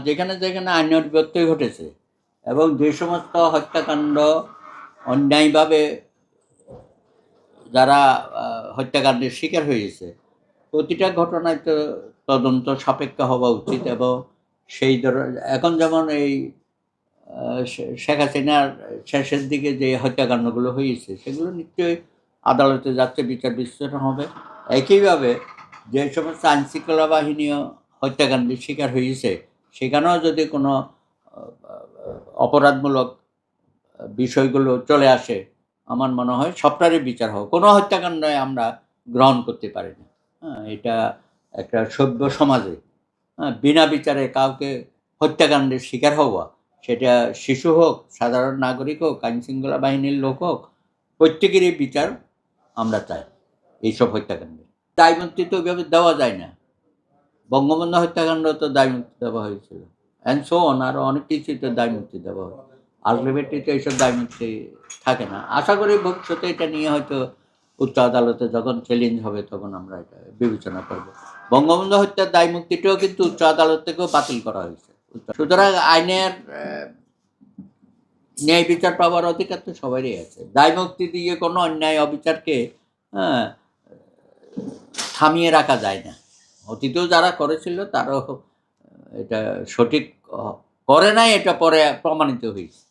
যেখানে যেখানে আইনের ব্যত্যয় ঘটেছে এবং যে সমস্ত হত্যাকাণ্ড অন্যায়ভাবে যারা হত্যাকাণ্ডের শিকার হয়েছে প্রতিটা ঘটনায় তো তদন্ত সাপেক্ষ হওয়া উচিত। এবং সেই এখন যেমন এই শেখ হাসিনার শেষের দিকে যে হত্যাকাণ্ডগুলো হয়েছে সেগুলো নিশ্চয়ই আদালতে যাচ্ছে, বিচার বিশ্লেষণ হবে। একইভাবে যে সমস্ত আইনশৃঙ্খলা বাহিনীও হত্যাকাণ্ডের শিকার হয়েছে সেখানেও যদি কোনো অপরাধমূলক বিষয়গুলো চলে আসে, আমার মনে হয় সবটারই বিচার হোক। কোনো হত্যাকাণ্ডই আমরা গ্রহণ করতে পারি না। এটা একটা সভ্য সমাজে বিনা বিচারে কাউকে হত্যাকাণ্ডের শিকার হওয়া, সেটা শিশু হোক, সাধারণ নাগরিক হোক, আইনশৃঙ্খলা বাহিনীর লোক হোক, প্রত্যেকেরই বিচার আমরা চাই এইসব হত্যাকাণ্ডে। দায়মুক্তি তো ওইভাবে দেওয়া যায় না। বঙ্গবন্ধু হত্যাকাণ্ড তো দায়মুক্তি দেওয়া হয়েছিল, অ্যান্ড সো অন, আরও অনেক কিছুই তো দায়মুক্তি দেওয়া হয়। আলটিমেটলি তো এইসব দায়মুক্তি থাকে না। আশা করি ভবিষ্যতে এটা নিয়ে হয়তো উচ্চ আদালতে যখন চ্যালেঞ্জ হবে তখন আমরা এটা বিবেচনা করব। বঙ্গবন্ধু হত্যার দায়মুক্তিটাও কিন্তু উচ্চ আদালত থেকেও বাতিল করা হয়েছে। সুতরাং আইনের ন্যায় বিচার পাওয়ার অধিকার তো সবারই আছে। দায়মুক্তি দিয়ে কোনো অন্যায় অবিচারকে থামিয়ে রাখা যায় না। অতীতেও যারা করেছিল তারাও এটা সঠিক করে নাই, এটা পরে প্রমাণিত হয়েছে।